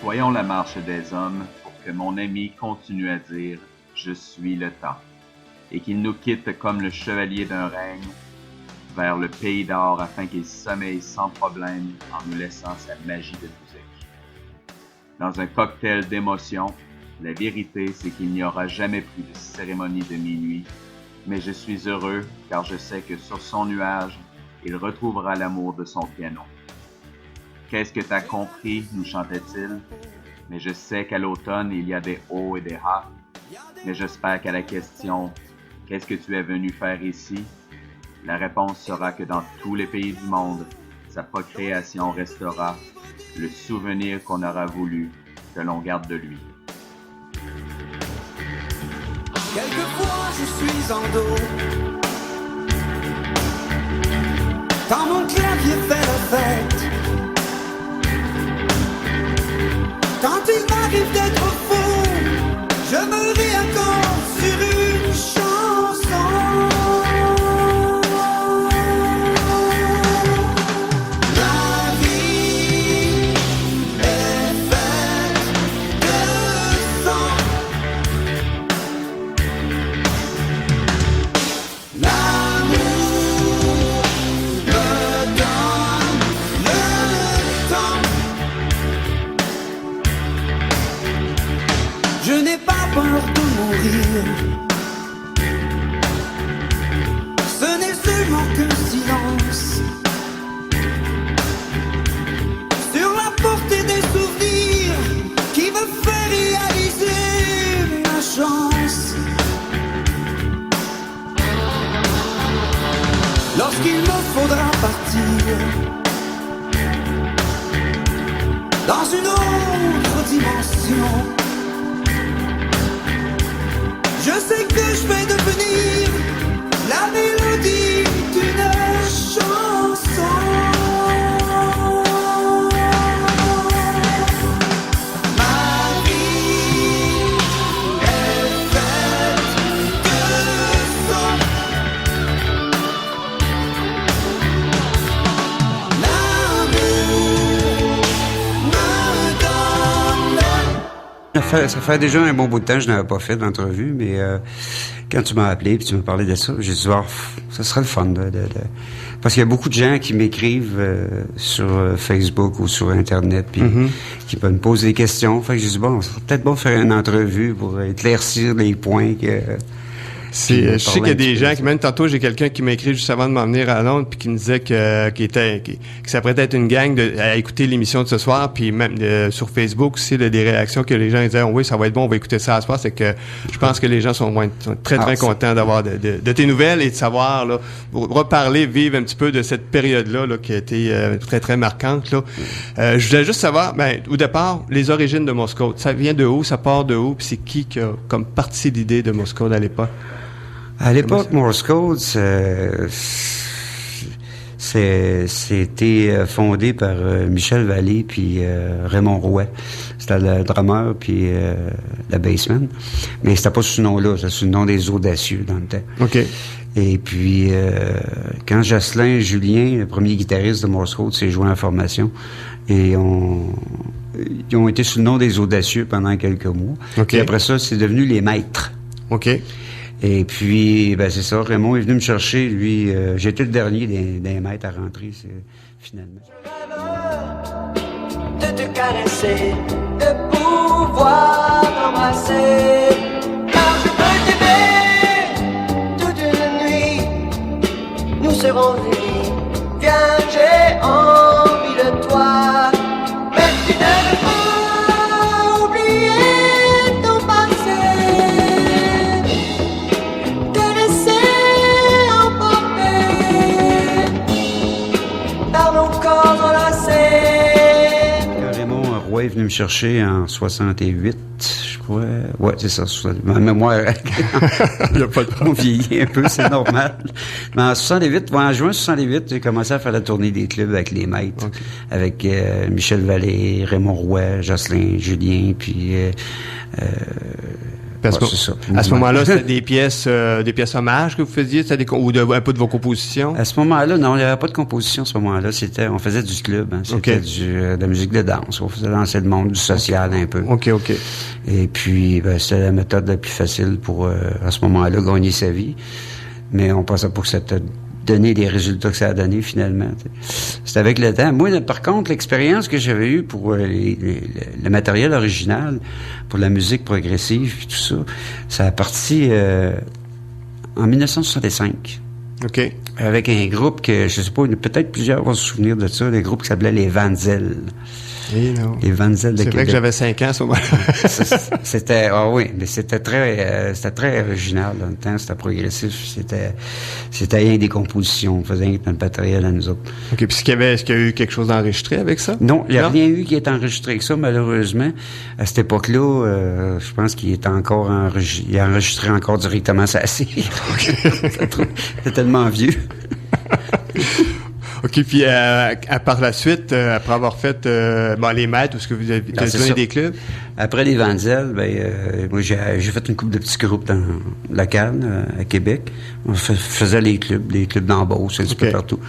Soyons la marche des hommes pour que mon ami continue à dire « Je suis le temps » et qu'il nous quitte comme le chevalier d'un règne vers le pays d'or afin qu'il sommeille sans problème en nous laissant sa magie de musique. Dans un cocktail d'émotions, la vérité c'est qu'il n'y aura jamais plus de cérémonie de minuit, mais je suis heureux car je sais que sur son nuage, il retrouvera l'amour de son piano. Qu'est-ce que t'as compris, nous chantait-il, mais je sais qu'à l'automne il y a des hauts et des bas, mais j'espère qu'à la question « Qu'est-ce que tu es venu faire ici ?» la réponse sera que dans tous les pays du monde, sa procréation restera le souvenir qu'on aura voulu que l'on garde de lui. Quelquefois je suis en dos, quand mon clavier fait la fête, quand il m'arrive d'être fou, je me ris encore sur une chanson. La vie est faite de sang. L'amour me donne le temps. Je n'ai pas peur de mourir. Ce n'est seulement qu'un silence sur la portée des souvenirs qui me fait réaliser ma chance. Lorsqu'il me faudra partir dans une autre dimension, je sais que je vais devenir la mélodie d'une chanson. Ma vie est faite de sang. Ça fait déjà un bon bout de temps que je n'avais pas fait d'entrevue, mais quand tu m'as appelé et tu m'as parlé de ça, j'ai dit ça serait le fun parce qu'il y a beaucoup de gens qui m'écrivent sur Facebook ou sur Internet puis qui peuvent me poser des questions. Fait que j'ai dit ça serait peut-être bon de faire une entrevue pour éclaircir les points que je sais qu'il y a des gens qui, même tantôt, j'ai quelqu'un qui m'a écrit juste avant de m'en venir à Londres puis qui me disait que ça pourrait être une gang à écouter l'émission de ce soir, puis même sur Facebook aussi, des réactions que les gens disaient oui, ça va être bon, on va écouter ça à ce soir. C'est que je pense que les gens sont très, très contents d'avoir de tes nouvelles et de savoir, là, reparler, vivre un petit peu de cette période-là, là, qui a été très, très marquante, là. Je voulais juste savoir, au départ, les origines de Morse Code. Ça vient de où? Ça part de où? Puis c'est qui a comme partie d'idée de Morse Code à l'époque? À l'époque, Morse Code, c'était fondé par Michel Vallée puis Raymond Rouet. C'était le drummer puis la bassman. Mais c'était pas sous ce nom-là, c'était sous le nom des Audacieux dans le temps. OK. Et puis, quand Jocelyn Julien, le premier guitariste de Morse Code, s'est joint en formation, et ils ont été sous le nom des Audacieux pendant quelques mois. Okay. Et après ça, c'est devenu les Maîtres. OK. Et puis, c'est ça, Raymond est venu me chercher, lui, j'étais le dernier des maîtres à rentrer, finalement. De te caresser, de pouvoir t'embrasser, car je peux t'aimer toute une nuit, nous serons unis, viens, j'ai envie de toi, mais tu ne veux pas oublier ton passé. Roy est venu me chercher en 68, je crois. Ouais, c'est ça. Ma mémoire, il n'y a pas de on vieillit un peu, c'est normal. Mais en 68, en juin 68, j'ai commencé à faire la tournée des clubs avec les maîtres, okay. Avec Michel Vallée, Raymond Roy, Jocelyn, Julien, puis c'est ça. À ce moment-là, c'était des pièces hommages que vous faisiez, ou un peu de vos compositions? À ce moment-là, non, il n'y avait pas de composition à ce moment-là. On faisait du club, hein. C'était de la musique de danse. On faisait danser le monde, du social un peu. OK. Et puis, c'était la méthode la plus facile pour, à ce moment-là, gagner sa vie. Mais on pensait pas que ça te donner les résultats que ça a donné finalement. C'est avec le temps. Moi, par contre, l'expérience que j'avais eue pour le matériel original, pour la musique progressive et tout ça, ça a parti en 1965. OK. Avec un groupe que, je sais pas, peut-être plusieurs vont se souvenir de ça, le groupe qui s'appelait les Van Zel. Les Van Zel de Québec. C'est vrai que j'avais 5 ans à ce moment-là. C'était très original dans le temps, c'était progressif, c'était rien des compositions, on faisait rien que notre matériel à nous autres. OK, puis est-ce qu'il y a eu quelque chose d'enregistré avec ça? Non, il n'y a rien eu qui est enregistré avec ça, malheureusement. À cette époque-là, je pense qu'il est encore il a enregistré encore directement sa cire. C'est tellement vieux. OK, puis par la suite, après avoir fait les maîtres, ou ce que vous avez donné des clubs? Après les Van Zel, moi j'ai fait une couple de petits groupes dans la Cannes, à Québec. On faisait les clubs d'embauche, un petit peu partout.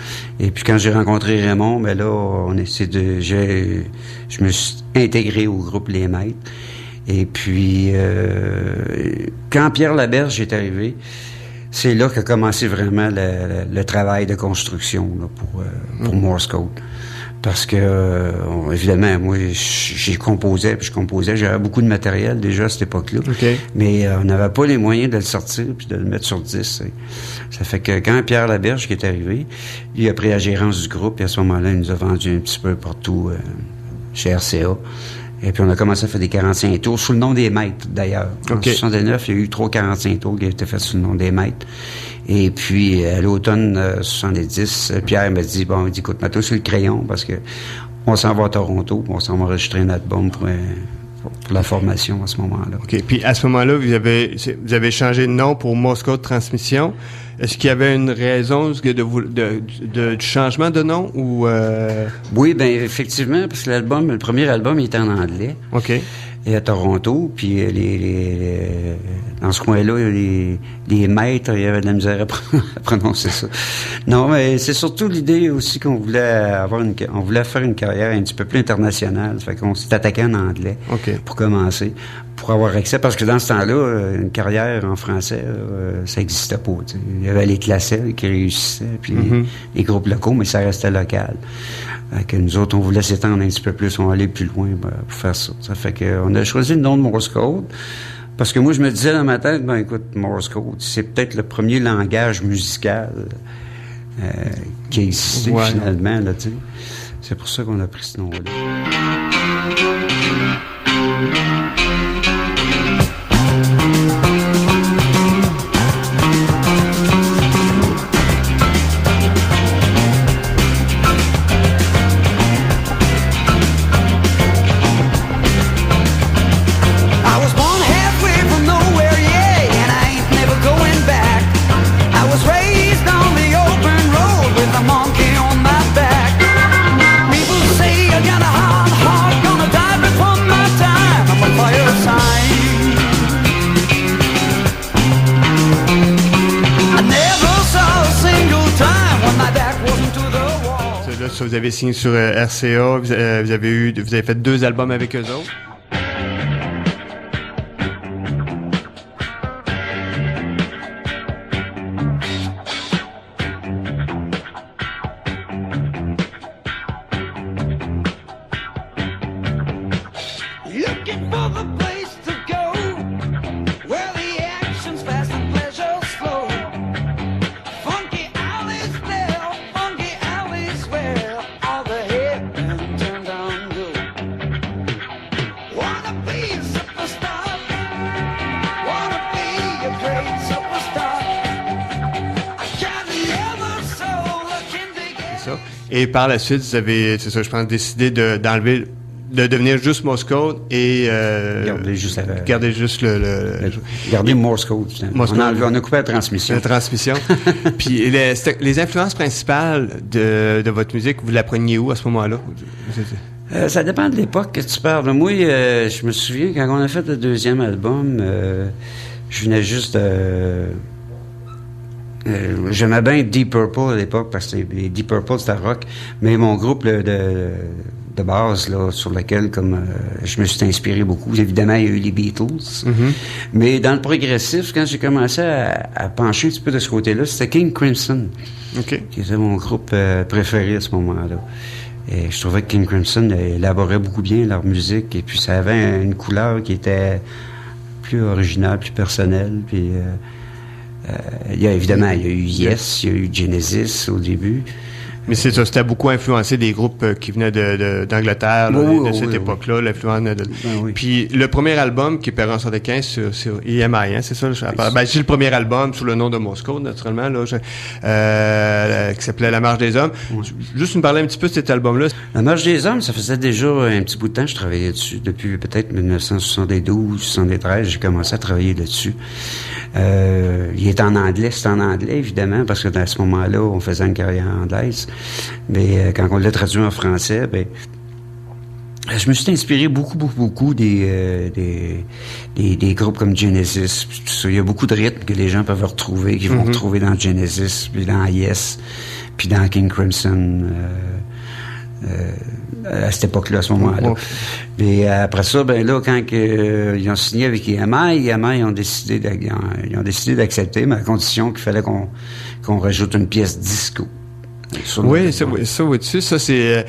Et puis quand j'ai rencontré Raymond, là, je me suis intégré au groupe Les Maîtres. Et puis quand Pierre Laberge est arrivé, c'est là qu'a commencé vraiment le travail de construction là, pour Morse Code. Parce que, évidemment, moi, je composais, j'avais beaucoup de matériel déjà à cette époque-là. Okay. Mais on n'avait pas les moyens de le sortir puis de le mettre sur disque. Ça fait que quand Pierre Laberge qui est arrivé, lui a pris la gérance du groupe et à ce moment-là, il nous a vendu un petit peu partout chez RCA. Et puis, on a commencé à faire des 45 tours sous le nom des Maîtres, d'ailleurs. Okay. En 69, il y a eu 3 45 tours qui ont été faits sous le nom des Maîtres. Et puis, à l'automne 70, Pierre m'a dit, écoute, mets-toi sur le crayon parce que on s'en va à Toronto, on s'en va enregistrer un album pour la formation à ce moment-là. OK. Puis, à ce moment-là, vous avez changé de nom pour Morse Code Transmission. Est-ce qu'il y avait une raison du changement de nom ou Oui, effectivement, parce que le premier album, il était en anglais. OK. Et à Toronto, puis dans ce coin-là, les maîtres, il y avait de la misère à prononcer ça. Non, mais c'est surtout l'idée aussi qu'on voulait on voulait faire une carrière un petit peu plus internationale. Ça fait qu'on s'est attaqué en anglais pour commencer, pour avoir accès, parce que dans ce temps-là, une carrière en français, ça n'existait pas. T'sais. Il y avait les classels qui réussissaient, puis les groupes locaux, mais ça restait local. Que nous autres, on voulait s'étendre un petit peu plus, on allait plus loin pour faire ça. Ça fait qu'on a choisi le nom de Morse Code, parce que moi, je me disais dans ma tête, écoute, Morse Code, c'est peut-être le premier langage musical qui a existé finalement, là, tu sais. C'est pour ça qu'on a pris ce nom-là. Vous avez signé sur RCA, vous avez fait 2 albums avec eux autres. Et par la suite, vous avez, c'est ça, je pense, décidé de devenir juste Morse Code et garder juste garder Morse Code. On a coupé la transmission. La transmission. Puis les influences principales de votre musique, vous la preniez où à ce moment-là? Ça dépend de l'époque que tu parles. Moi, je me souviens, quand on a fait le deuxième album, je venais juste de... j'aimais bien Deep Purple à l'époque, parce que les Deep Purple, c'était rock. Mais mon groupe de base, là, sur lequel je me suis inspiré beaucoup, évidemment, il y a eu les Beatles. Mm-hmm. Mais dans le progressif, quand j'ai commencé à pencher un petit peu de ce côté-là, c'était King Crimson, qui était mon groupe préféré à ce moment-là. Et je trouvais que King Crimson élaborait beaucoup bien leur musique, et puis ça avait une couleur qui était plus originale, plus personnelle, puis... il y a eu Yes, il y a eu Genesis au début. Mais c'est ça, c'était beaucoup influencé des groupes qui venaient d'Angleterre, de cette époque-là, l'influence de... Oui. Puis le premier album qui est paru en 1975 sur EMI, hein, c'est ça? C'est le premier album sous le nom de Moscow, naturellement, là, qui s'appelait La Marche des Hommes. Oui. Juste me parler un petit peu de cet album-là. La Marche des Hommes, ça faisait déjà un petit bout de temps que je travaillais dessus. Depuis peut-être 1972, 1973, j'ai commencé à travailler dessus. Il est en anglais, c'est en anglais, évidemment, parce que à ce moment-là, on faisait une carrière anglaise. Mais quand on l'a traduit en français, je me suis inspiré beaucoup des groupes comme Genesis. Il y a beaucoup de rythmes que les gens peuvent retrouver, qu'ils vont retrouver dans Genesis, puis dans Yes, puis dans King Crimson. À cette époque-là, à ce moment-là. Et après ça, là, quand ils ont signé avec EMI, ils ont décidé d'accepter, mais à condition qu'il fallait qu'on rajoute une pièce disco. Oui, ça au-dessus, ça c'est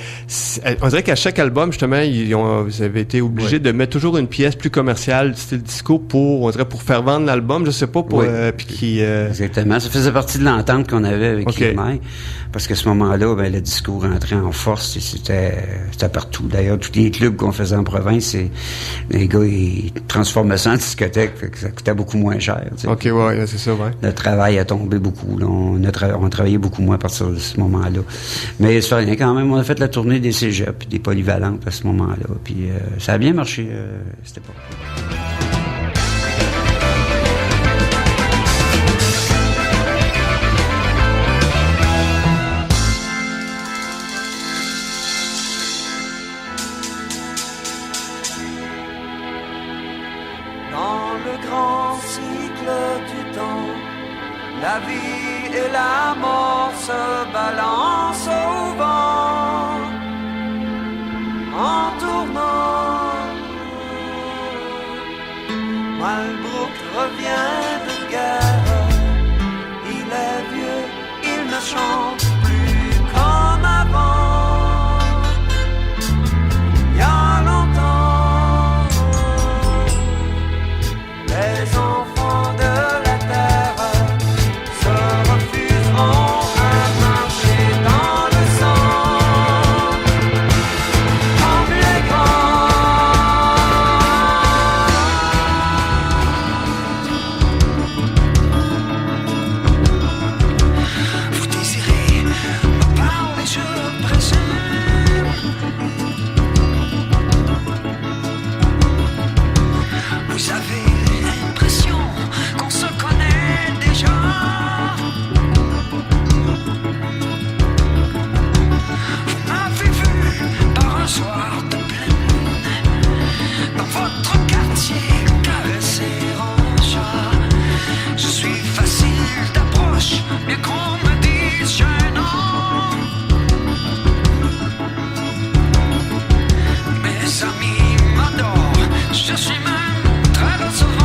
on dirait qu'à chaque album, justement, vous avez été obligé de mettre toujours une pièce plus commerciale, style disco, pour faire vendre l'album, je sais pas, Exactement, ça faisait partie de l'entente qu'on avait avec EMI, parce qu'à ce moment-là, le disco rentrait en force, et c'était partout. D'ailleurs, tous les clubs qu'on faisait en province, les gars, ils transformaient ça en discothèque, fait que ça coûtait beaucoup moins cher. T'sais. OK, ouais, c'est ça, ouais. Le travail a tombé beaucoup, là. On travaillait beaucoup moins à partir de ce moment-là. Mais ça fait rien quand même. On a fait la tournée des cégeps puis des polyvalentes à ce moment-là. Puis ça a bien marché à cette époque. Dans le grand cycle du temps, la vie et la mort se balancent au vent en tournant. Malbrook revient de guerre, il est vieux, il ne chante plus comme avant. Il y a longtemps, les enfants de la terre se refuseront à marcher dans le sang comme les grands. Vous désirez me parler, je présume. Vous avez l'impression qu'on se connaît déjà. Vous m'avez vu par un soir de pleine lune dans votre quartier caresser un chat. Je suis facile d'approche, bien qu'on me dise gênant. Mes amis m'adorent, je suis même très recevant.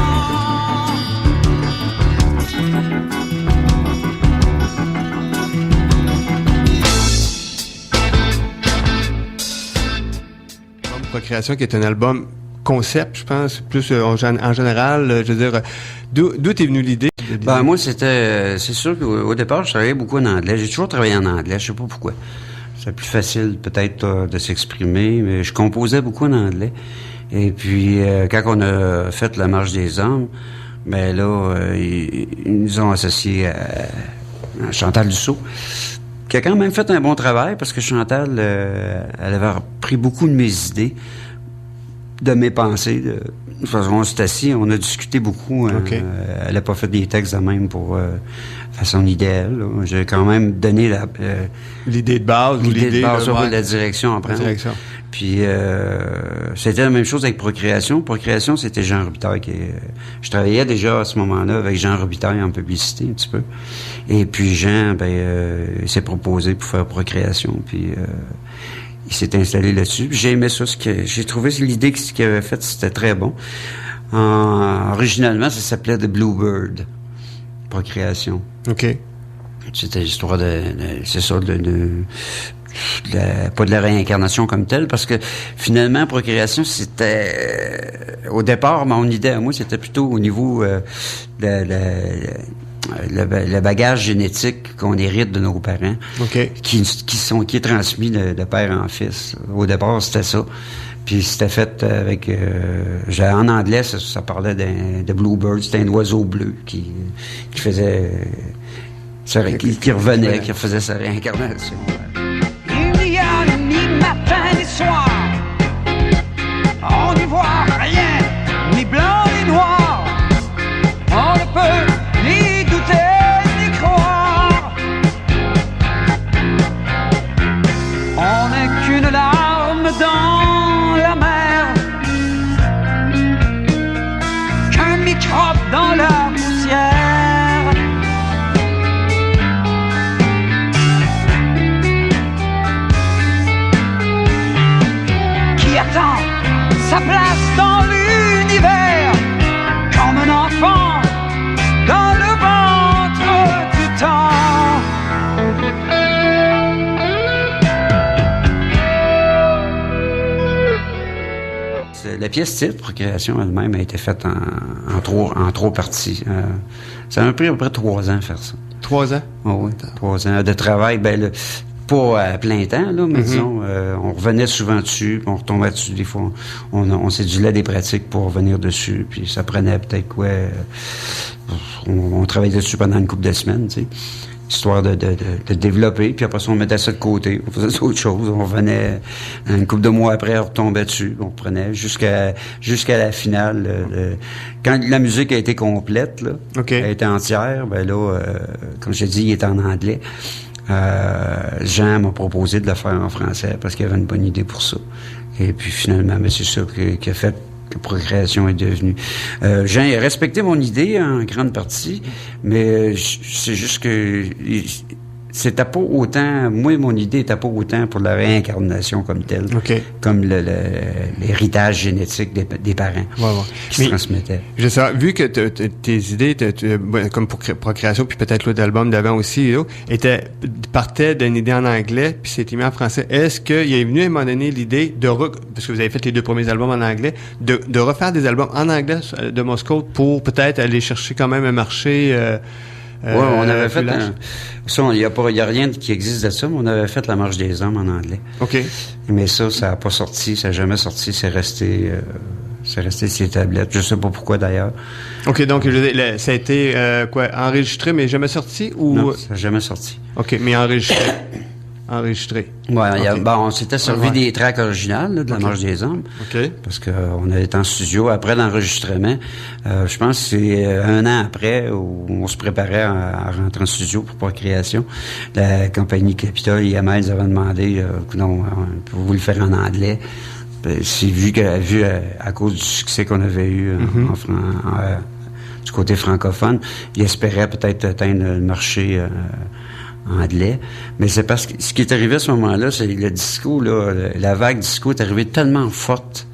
Procréation, qui est un album concept, je pense, plus en général, je veux dire, d'où est venue l'idée? Moi, c'est sûr qu'au départ, je travaillais beaucoup en anglais. J'ai toujours travaillé en anglais, je sais pas pourquoi. C'est plus facile, peut-être, de s'exprimer, mais je composais beaucoup en anglais. Et puis, quand on a fait La Marche des Hommes, ils nous ont associés à Chantal Dussault, qui a quand même fait un bon travail, parce que Chantal, elle avait repris beaucoup de mes idées. de mes pensées. De toute façon, on s'est assis, on a discuté beaucoup. Okay. Elle n'a pas fait des textes de même pour façon idéale. Là. J'ai quand même donné l'idée de base, l'idée de base sur la direction après. Puis c'était la même chose avec Procréation. Procréation, c'était Jean Robitaille je travaillais déjà à ce moment-là avec Jean Robitaille en publicité un petit peu. Et puis Jean, il s'est proposé pour faire Procréation. Puis il s'est installé là-dessus. Puis j'ai aimé ça. J'ai trouvé l'idée qu'il avait faite, c'était très bon. Originalement, ça s'appelait The Bluebird. Procréation. OK. C'était l'histoire c'est ça, pas de la réincarnation comme telle, parce que finalement, Procréation, c'était au départ, mon idée à moi, c'était plutôt au niveau le bagage génétique qu'on hérite de nos parents, qui est transmis de père en fils. Au départ, c'était ça. Puis c'était fait avec... en anglais, ça parlait de Bluebird. C'était un oiseau bleu qui faisait... qui revenait, qui refaisait sa réincarnation. Il n'y a ni matin ni soir, on n'y voit rien, ni blanc ni noir, on ne peut ni douter ni croire. On n'est qu'une larme dans la mer, qu'un microbe dans la poussière. Attend sa place dans l'univers, comme un enfant dans le ventre du temps. La pièce titre, Procréation elle-même, a été faite en trois parties. Ça m'a pris à peu près 3 ans à faire ça. 3 ans? Oh, oui, 3 ans de travail. Pas à plein temps, là, mais disons, on revenait souvent dessus, puis on retombait dessus. Des fois, on séduisait des pratiques pour revenir dessus, puis ça prenait peut-être on travaillait dessus pendant une couple de semaines, tu sais, histoire de développer, puis après ça, on mettait ça de côté, on faisait autre chose, on revenait une couple de mois après, on retombait dessus, on prenait jusqu'à la finale. Quand la musique a été complète, là, elle était entière, comme je t'ai dit, il était en anglais. Jean m'a proposé de le faire en français parce qu'il avait une bonne idée pour ça. Et puis finalement, c'est ça qui a fait que Procréation est devenue. Jean a respecté mon idée en grande partie, mais c'est juste que c'était pas autant... Moi, mon idée était pas autant pour la réincarnation comme telle, comme l'héritage génétique des parents qui se transmettaient. Je sais, vu que tes idées, comme pour Procréation, puis peut-être l'autre album d'avant aussi, partaient d'une idée en anglais, puis c'était mis en français. Est-ce qu'il est venu à un moment donné l'idée parce que vous avez fait les 2 premiers albums en anglais, de refaire des albums en anglais de Moscow pour peut-être aller chercher quand même un marché... on avait fait ça, il y a rien qui existe de ça, mais on avait fait La Marche des Hommes en anglais. Mais ça n'a pas sorti, ça n'a jamais sorti, c'est resté sur les tablettes. Je sais pas pourquoi d'ailleurs. Donc ça a été enregistré mais jamais sorti ou non, ça n'a jamais sorti. Mais enregistré. On s'était servi des tracks originales de La Marche des Hommes. Parce qu'on était en studio. Après l'enregistrement, je pense que c'est 1 an après où on se préparait à rentrer en studio pour Procréation. La compagnie Capitol et Amels avaient demandé pouvez-vous le faire en anglais? C'est vu à cause du succès qu'on avait eu du côté francophone, ils espéraient peut-être atteindre le marché anglais. Mais c'est parce que ce qui est arrivé à ce moment-là, c'est le disco, là, la vague disco est arrivée tellement forte.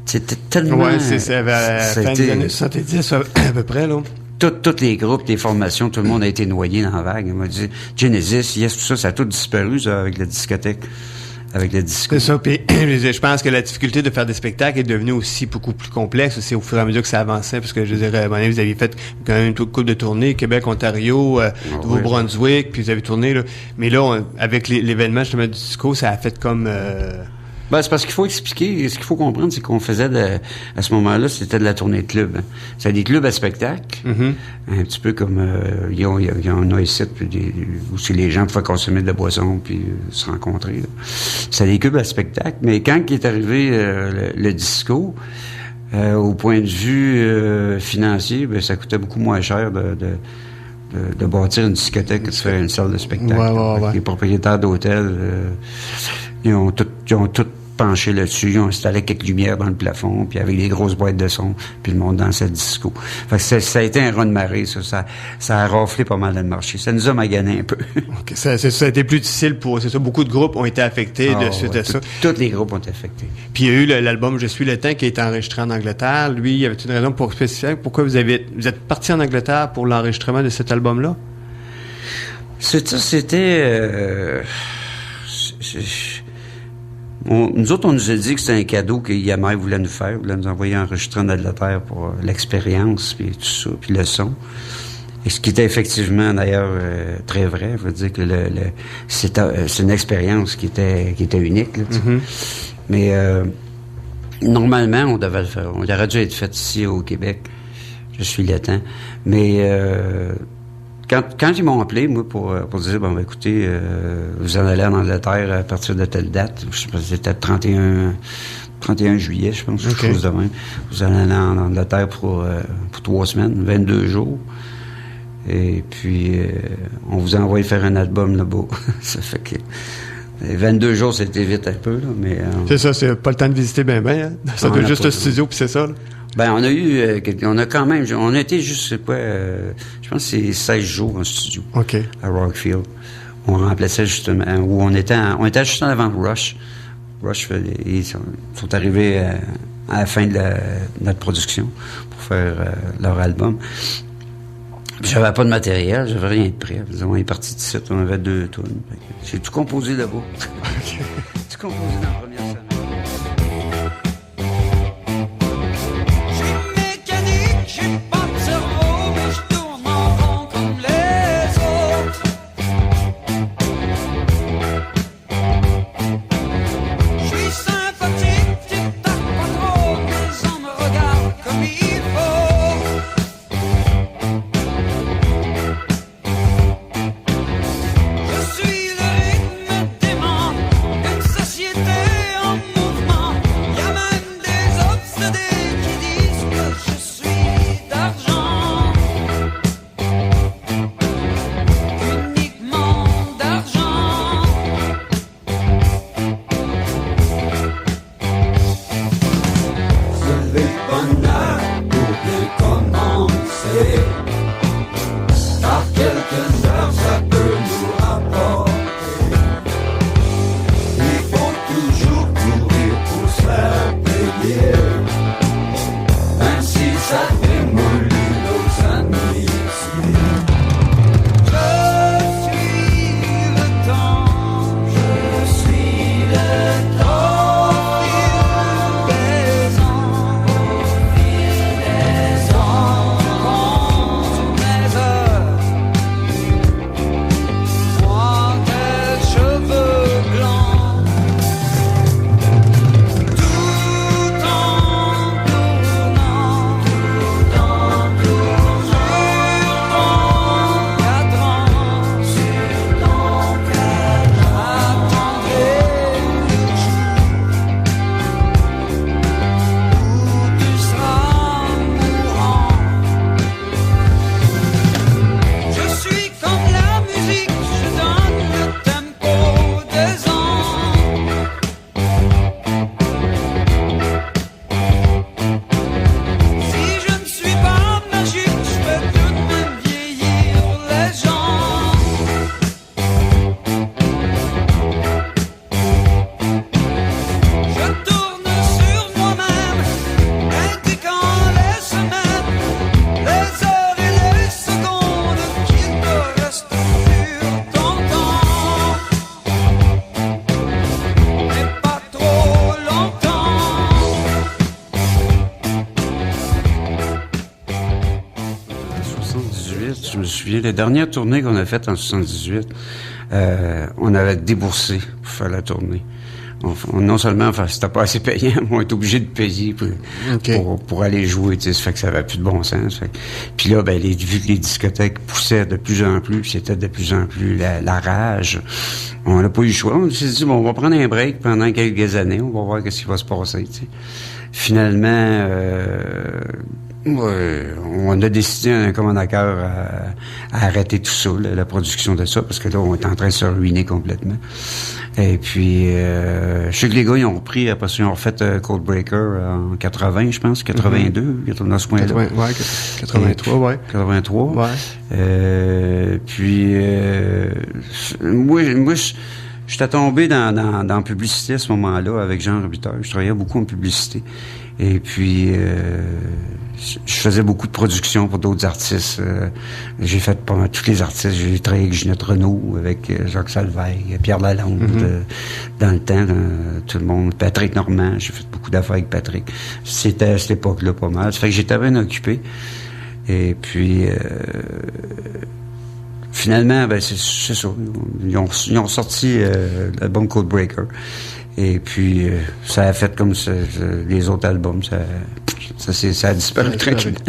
C'était tellement... c'est à la fin des années 70 à peu près, là. Tous les groupes, les formations, tout le monde a été noyé dans la vague. On m'a dit, Genesis, Yes, tout ça, ça a tout disparu, ça, avec la discothèque. Avec le disco. C'est ça, puis je pense que la difficulté de faire des spectacles est devenue aussi beaucoup plus complexe aussi au fur et à mesure que ça avançait, parce que je dirais, à un moment donné, vous aviez fait quand même une couple de tournées, Québec, Ontario, Nouveau-Brunswick, puis vous avez tourné, là. Mais là, avec l'événement justement du disco, ça a fait comme... Ben, c'est parce qu'il faut expliquer, ce qu'il faut comprendre, c'est qu'on faisait à ce moment-là, c'était de la tournée de club. Hein. C'était des clubs à spectacle, un petit peu comme il y a un ici, où les gens pouvaient consommer de la boisson puis se rencontrer. Là. C'était des clubs à spectacle, mais quand est arrivé le disco, au point de vue financier, ben, ça coûtait beaucoup moins cher de bâtir une discothèque que de faire une salle de spectacle. Ouais. Les propriétaires d'hôtels, ils ont tout penché là-dessus, ils ont installé quelques lumières dans le plafond, puis avec des grosses boîtes de son, puis le monde dansait le disco. Fait que ça a été un run de marée, ça a raflé pas mal dans le marché. Ça nous a magané un peu. Okay. Ça a été plus difficile c'est ça, beaucoup de groupes ont été affectés de suite à ça. Tous les groupes ont été affectés. Puis il y a eu l'album Je suis le temps qui a été enregistré en Angleterre. Lui, il y avait une raison spécifique pourquoi vous êtes parti en Angleterre pour l'enregistrement de cet album-là? Nous autres, on nous a dit que c'était un cadeau que Yamaha voulait nous faire. Il voulait nous envoyer enregistrer en Angleterre pour l'expérience, puis tout ça, puis le son. Et ce qui était effectivement, d'ailleurs, très vrai. Je veux dire que c'est une expérience qui était unique. Là, Mais normalement, on devait le faire. On aurait dû être fait ici, au Québec. Je suis le temps. Mais quand ils m'ont appelé, moi, pour dire, bon, écoutez, vous en allez en Angleterre à partir de telle date, je sais pas, c'était 31 juillet, je pense, quelque chose de même. Vous allez aller en Angleterre pour 3 semaines, 22 jours. Et puis, on vous a envoyé faire un album là-bas. Ça fait que 22 jours, c'était vite un peu, là, mais... C'est ça, c'est pas le temps de visiter ben, hein? Ça doit juste le studio, puis c'est ça, là. Ben, on a été juste, je pense que c'est 16 jours en studio. OK. À Rockfield. On remplaçait justement, où on était juste en avant de Rush. Rush, ils sont arrivés à la fin de notre production pour faire leur album. J'avais pas de matériel, j'avais rien de prêt. On est parti de site, on avait 2 tonnes. J'ai tout composé là-bas. OK. Tout composé dans la première semaine. J'ai pas de cerveau, mais je tourne en rond comme les autres. Je suis sympathique, tu tapes pas trop, mais on me regarde comme il faut. Je suis le rythme dément d'une société en mouvement. Y a même des obsédés qui disent que je suis d'argent, uniquement d'argent. Se les bonheur pour bien commencer, car quelques heures ça peut nous rapporter. Il faut toujours courir pour se faire payer, même si ça démolit nos amitiés. Je suis le temps, je suis le temps. Au fil des ans, compte mes heures. Moi, tes cheveux blancs, tout en tournant, sur ton cadran, attendrai le jour où tu seras mourant. Je suis comme la musique, je donne le tempo des ans. Si je ne suis pas magique, je peux tout de même vieillir les gens. Je tourne sur moi-même, indiquant les semaines, les heures et les secondes qu'il me reste sur ton temps. Mais pas trop longtemps. 78, je me souviens, la dernière tournée qu'on a faite en 78, on avait déboursé pour faire la tournée. non seulement, c'était pas assez payant, mais on est obligé de payer pour aller jouer, tu sais, ça fait que ça avait plus de bon sens. Puis là, vu que les discothèques poussaient de plus en plus, puis c'était de plus en plus la rage, on n'a pas eu le choix. On s'est dit, on va prendre un break pendant quelques années, on va voir ce qui va se passer, tu sais. Finalement, on a décidé un commun accord à arrêter tout ça, la production de ça, parce que là, on est en train de se ruiner complètement. Et puis, je sais que les gars, ils ont repris, après ça, ils ont refait Codebreaker en 80, je pense, 82, dans ce point-là. Ouais, 83, ouais. 83. Ouais. Puis, moi, j'étais tombé dans la publicité à ce moment-là avec Jean Robitaille. Je travaillais beaucoup en publicité. Et puis, je faisais beaucoup de productions pour d'autres artistes. J'ai fait pas mal tous les artistes. J'ai travaillé avec Ginette Renault, avec Jacques Salveille, Pierre Lalonde, dans le temps, tout le monde. Patrick Normand, j'ai fait beaucoup d'affaires avec Patrick. C'était à cette époque-là pas mal. Ça fait que j'étais bien occupé. Et puis, finalement, c'est ça. Ils ont sorti l'album Codebreaker. Et puis, ça a fait comme les autres albums. Ça a disparu tranquillement.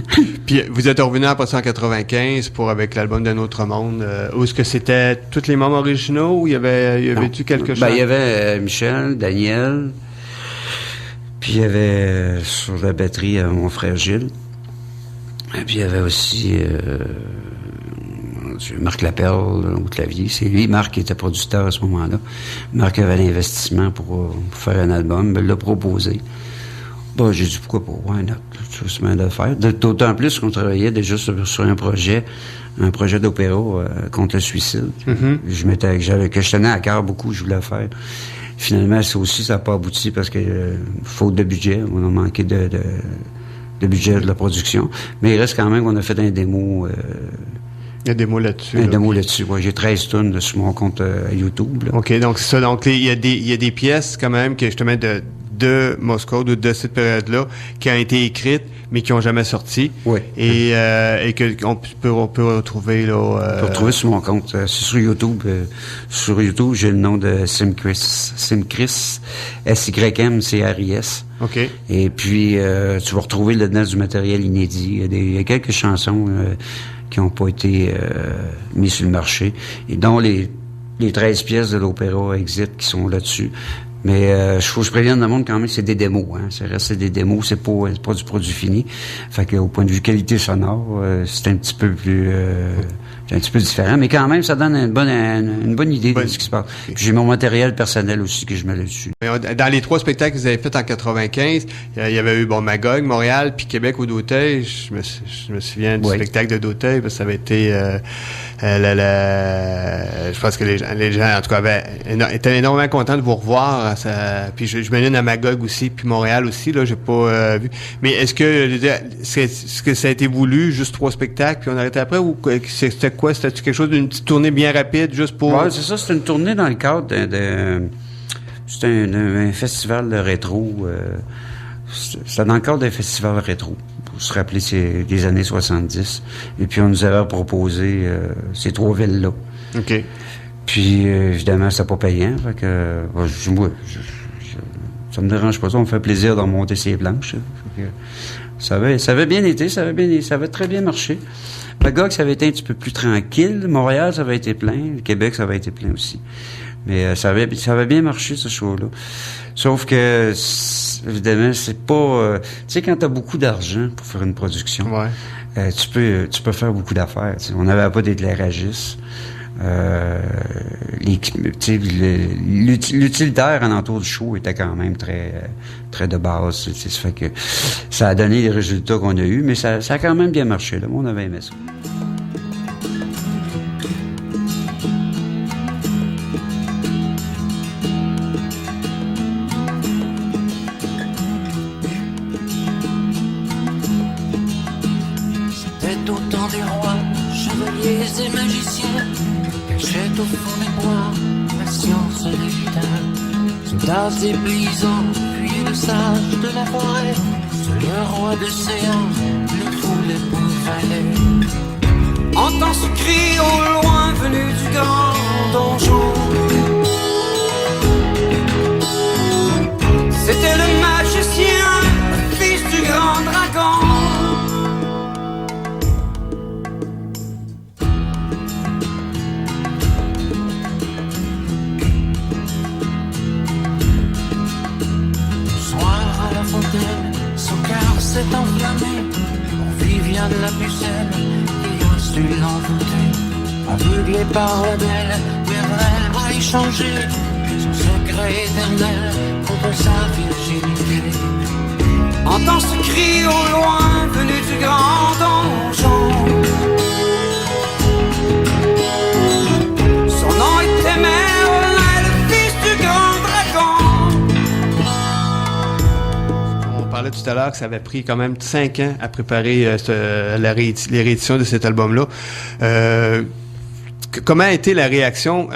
Puis, vous êtes revenu après ça en 95 avec l'album d'Un autre monde. Où est-ce que c'était tous les membres originaux ou il y avait-tu quelque chose? Il y avait Michel, Daniel. Puis, il y avait sur la batterie mon frère Gilles. Et puis, il y avait aussi Marc Laperle au clavier. C'est lui, Marc, qui était producteur à ce moment-là. Marc avait l'investissement pour faire un album. Il l'a proposé. J'ai dit, pourquoi pas? Why not? C'est bien de le faire. D'autant plus qu'on travaillait déjà sur un projet d'opéra contre le suicide. Que je tenais à cœur beaucoup, je voulais le faire. Finalement, ça n'a pas abouti parce que, faute de budget, on a manqué de budget de la production. Mais il reste quand même qu'on a fait un démo. Il y a des mots là-dessus. Un démo là-dessus, ouais. J'ai 13 tonnes sur mon compte YouTube. Là. OK, donc c'est ça. Donc, il y a des pièces quand même que justement de Moscou ou de cette période-là qui ont été écrites, mais qui n'ont jamais sorti. Oui. Et qu'on peut retrouver là. On peut retrouver sur mon compte. C'est sur YouTube. Sur YouTube, j'ai le nom de Simchris. Simchris. SYMCRIS. OK. Et puis, tu vas retrouver là-dedans du matériel inédit. Il y a quelques chansons qui n'ont pas été mises sur le marché, et dont les 13 pièces de l'opéra Exit qui sont là-dessus. Mais faut que je prévienne le monde quand même que c'est des démos, hein. C'est des démos, c'est pas du produit fini. Fait que au point de vue qualité sonore, c'est un petit peu plus un petit peu différent, mais quand même ça donne une bonne idée de ce qui se passe. Okay. J'ai mon matériel personnel aussi que je mets là-dessus. Dans les 3 spectacles que vous avez faits en 95, il y avait eu Magog, Montréal, puis Québec au Dauteuil. Je me souviens du spectacle de Dauteuil, parce que ça avait été je pense que les gens en tout cas étaient énormément contents de vous revoir. Puis je me donne à Magog aussi, puis Montréal aussi, là, j'ai pas vu. Mais est-ce que ça a été voulu, juste 3 spectacles, puis on arrêtait après, ou c'était quoi? C'était quelque chose d'une petite tournée bien rapide, juste pour... Ouais, c'est ça, c'était une tournée dans le cadre c'était un festival de rétro. C'était dans le cadre d'un festival rétro. Pour se rappeler, c'est des années 70. Et puis, on nous avait proposé ces 3 villes-là. OK. Puis, évidemment, c'était pas payant. Fait que, moi, ça me dérange pas ça. On me fait plaisir d'en monter ces planches. Ça avait bien été, ça avait très bien marché. Magog, ça avait été un petit peu plus tranquille. Montréal, ça avait été plein. Québec, ça avait été plein aussi. Mais ça avait bien marché, ce show-là. Sauf que, évidemment, c'est pas... tu sais, quand t'as beaucoup d'argent pour faire une production, tu peux faire beaucoup d'affaires. T'sais. On n'avait pas d'éclairagistes. L'utilitaire alentour du show était quand même très très de base. Ça fait que ça a donné les résultats qu'on a eus, mais ça a quand même bien marché. Le monde avait aimé ça. C'était au temps des rois, chevaliers et magiciens, cachait au fond des bois la science véritable. Soldats et paysans, puis le sage de la forêt, seul le roi d'océan ne voulait pas valer. Entend ce cri au loin venu du grand donjon. vient de la pucelle, il reste une envoûtée, aveuglé par la belle, mais va y changer son secret éternel contre sa virginité. Entends ce cri au loin venu du grand donjon. Son nom était Merlin, le fils du grand dragon. On parlait tout à l'heure que ça avait pris quand même 5 ans à préparer les rééditions de cet album-là. Comment a été la réaction?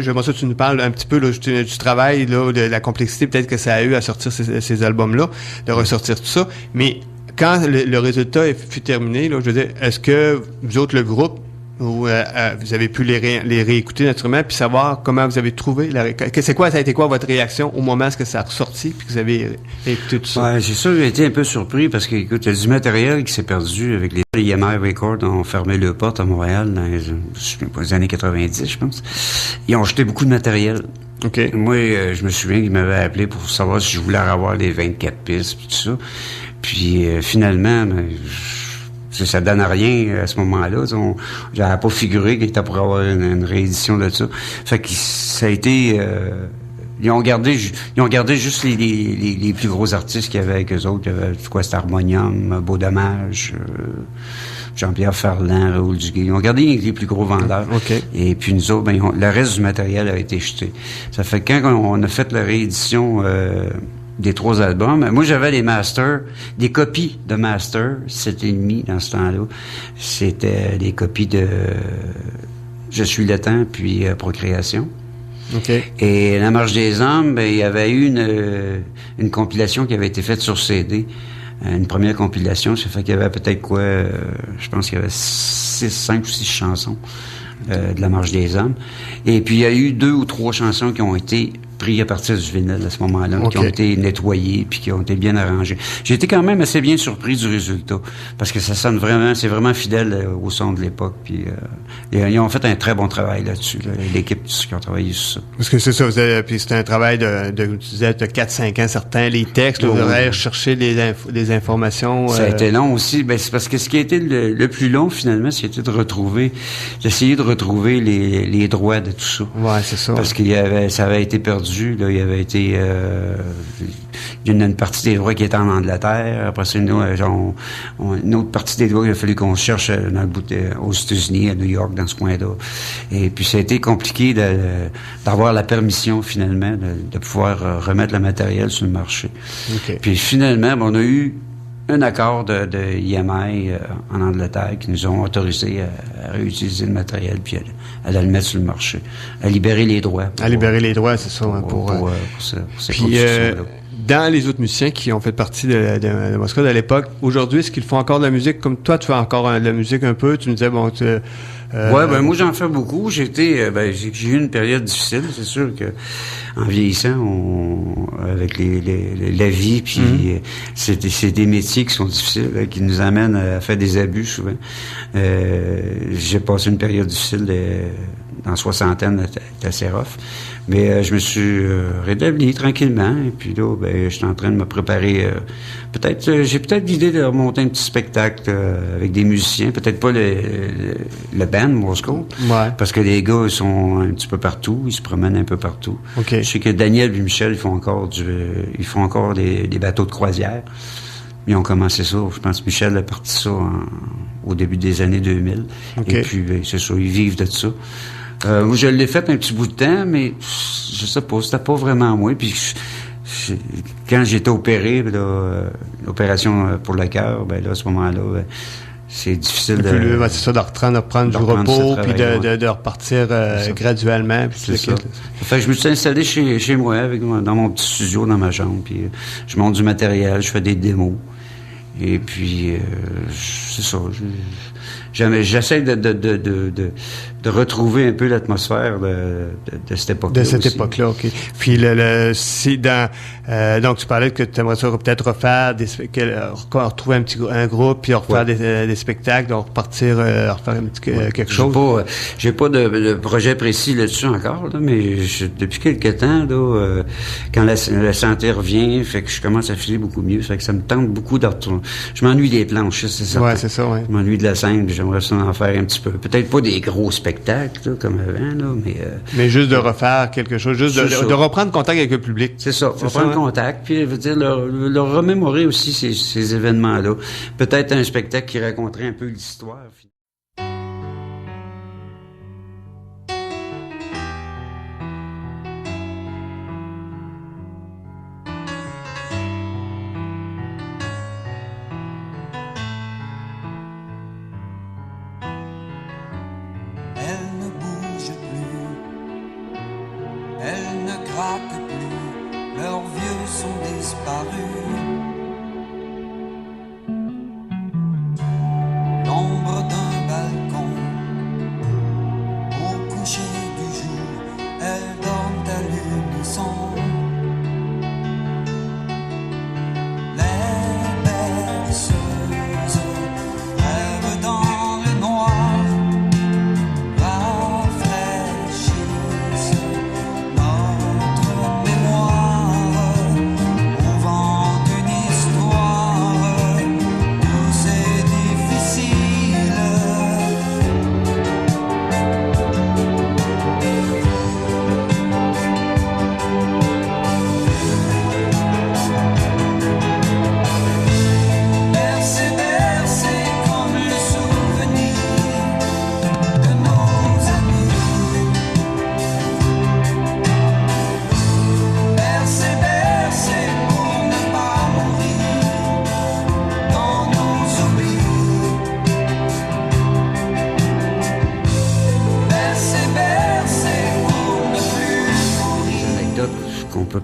J'aimerais ça que tu nous parles un petit peu là, du travail, là, de la complexité peut-être que ça a eu à sortir ces albums-là, de ressortir tout ça. Mais quand le résultat fut terminé, là, je veux dire, est-ce que vous autres, le groupe, vous avez pu les réécouter naturellement, puis savoir comment vous avez trouvé ça a été quoi votre réaction au moment où ça a ressorti, puis que vous avez réécouté tout ça? Ouais, c'est ça, j'ai été un peu surpris parce que, écoute, il y a du matériel qui s'est perdu avec les EMI Records ont fermé leurs portes à Montréal dans les années 90, je pense. Ils ont jeté beaucoup de matériel. OK. Moi, je me souviens qu'ils m'avaient appelé pour savoir si je voulais avoir les 24 pistes, puis tout ça. Puis, finalement, ça donne rien à ce moment-là. J'avais pas figuré qu'il était pour avoir une réédition de ça. Fait que ça a été... Ils ont gardé juste les plus gros artistes qu'il y avait avec eux autres. Il y avait c'était Harmonium, Beau Dommage, Jean-Pierre Ferland, Raoul Duguay. Ils ont gardé les plus gros vendeurs. Okay. Et puis nous autres, le reste du matériel a été jeté. Ça fait que quand on a fait la réédition des 3 albums, moi j'avais les masters, des copies de masters, 7,5 dans ce temps-là. C'était des copies de Je suis le temps, puis Procréation. Okay. Et La Marche des Hommes, il y avait eu une compilation qui avait été faite sur CD. Une première compilation, ça fait qu'il y avait peut-être je pense qu'il y avait 5 ou 6 chansons de La Marche des Hommes. Et puis il y a eu 2 ou 3 chansons qui ont été prises à partir du vinyle à ce moment-là, okay, qui ont été nettoyées puis qui ont été bien arrangées. J'ai été quand même assez bien surpris du résultat parce que ça sonne vraiment, c'est vraiment fidèle au son de l'époque. Puis ils ont fait un très bon travail là-dessus, l'équipe qui ont travaillé sur ça. Parce que c'est ça, puis c'était un travail de tu disais, de 4-5 ans certains, les textes, vous aurez cherché les informations. Ça a été long aussi. Ben, c'est parce que ce qui a été le plus long, finalement, c'était d'essayer de retrouver les droits de tout ça. Ouais, c'est ça. Parce ça avait été perdu. Là, il y avait été une partie des droits qui était en Angleterre. Après ça, une autre partie des droits, il a fallu qu'on cherche dans le bout aux États-Unis, à New York, dans ce coin-là. Et puis, ça a été compliqué d'avoir la permission, finalement, de pouvoir remettre le matériel sur le marché. Okay. Puis, finalement, on a eu un accord de EMI en Angleterre qui nous ont autorisé à réutiliser le matériel puis à le mettre sur le marché, à libérer les droits. C'est ça. Pour ces puis, dans les autres musiciens qui ont fait partie de Moscou à l'époque, aujourd'hui, est-ce qu'ils font encore de la musique comme toi? Tu fais encore de la musique un peu? Tu me disais, bon... moi, j'en fais beaucoup. J'ai eu une période difficile. C'est sûr que en vieillissant, avec la vie, puis c'est des métiers qui sont difficiles, qui nous amènent à faire des abus souvent. J'ai passé une période difficile dans la soixantaine, assez rough. Mais je me suis rétabli tranquillement. Et puis là, je suis en train de me préparer. J'ai peut-être l'idée de remonter un petit spectacle avec des musiciens. Peut-être pas le band Moscou. Ouais. Parce que les gars, ils sont un petit peu partout. Ils se promènent un peu partout. Okay. Je sais que Daniel et Michel, ils font encore des bateaux de croisière. Ils ont commencé ça. Je pense que Michel a parti ça au début des années 2000. Okay. Et puis, c'est ça, ils vivent de ça. Moi, je l'ai fait un petit bout de temps, mais je sais pas, c'était pas vraiment moi. Puis quand j'étais opéré, l'opération pour le cœur, là, à ce moment-là, c'est difficile c'est ça, de reprendre du repos, puis de repartir graduellement. Puis c'est ça. Fait que je me suis installé chez moi, dans mon petit studio, dans ma chambre, puis je monte du matériel, je fais des démos. Et puis, c'est ça. J'essaie de retrouver un peu l'atmosphère de cette époque-là. De cette époque-là, OK. Puis, donc, tu parlais que tu aimerais ça peut-être refaire retrouver un groupe, puis refaire des spectacles, donc repartir, refaire quelque chose. J'ai pas de projet précis là-dessus encore, là, mais depuis quelque temps, là, quand la santé revient, fait que je commence à filer beaucoup mieux. Fait que ça me tente beaucoup de retourner. Je m'ennuie des planches, c'est ça. Ouais, c'est ça, ouais. Je m'ennuie de la scène, puis j'aimerais ça en faire un petit peu. Peut-être pas des gros spectacles, là, comme avant, là, mais... Mais juste de refaire quelque chose, juste de reprendre contact avec le public. C'est ça, reprendre contact, puis, je veux dire, leur remémorer aussi ces événements-là. Peut-être un spectacle qui raconterait un peu l'histoire.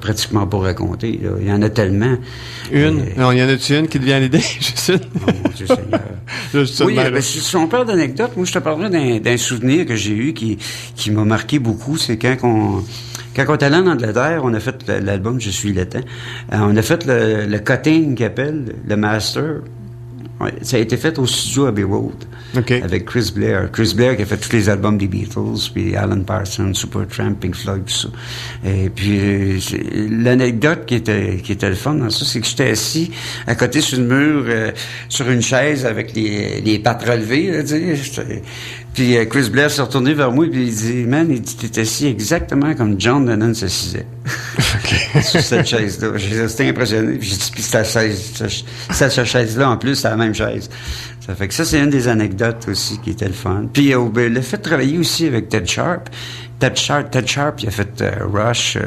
Pratiquement pas raconter. Là. Il y en a tellement. Non, il y en a-tu une qui devient l'idée? Juste une? Oh, mon Dieu Seigneur. Oui, ben, si on parle d'anecdotes, moi, je te parlerai d'un souvenir que j'ai eu qui m'a marqué beaucoup. C'est quand on est allé en Angleterre, on a fait l'album Je suis le temps. On a fait le cutting qu'ils appellent, le master. Ouais, ça a été fait au studio Abbey Road. Okay. Avec Chris Blair. Chris Blair qui a fait tous les albums des Beatles, puis Alan Parsons, Supertramp, Pink Floyd, tout ça. Et puis, l'anecdote qui était le fun dans ça, c'est que j'étais assis à côté sur le mur, sur une chaise avec les pattes relevées, là, tu sais. Puis Chris Blair s'est retourné vers moi et il dit, man, il dit, t'es assis exactement comme John Lennon s'assisait. Okay. Sur cette chaise-là. J'étais impressionné. Puis j'ai dit, puis cette chaise-là, en plus, c'est la même chaise. Ça fait que ça, c'est une des anecdotes aussi qui était le fun. Puis le fait de travailler aussi avec Ted Sharp. Ted Sharp, il a fait Rush,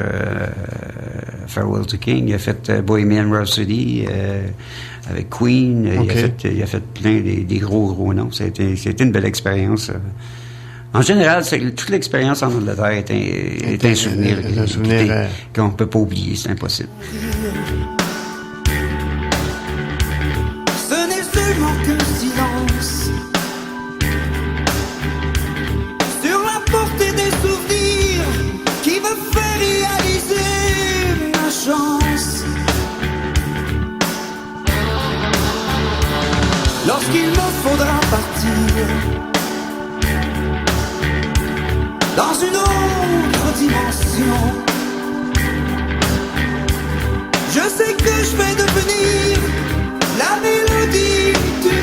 Farewell to King, il a fait Bohemian Rhapsody, avec Queen, okay. il a fait plein des gros noms. C'était une belle expérience. En général, toute l'expérience en Angleterre est un souvenir, qu'on ne peut pas oublier, c'est impossible. Ce n'est seulement qu'un silence sur la portée des souvenirs qui me fait réaliser ma chance. Lorsqu'il me faudra partir dans une autre dimension, je sais que je vais devenir la mélodie du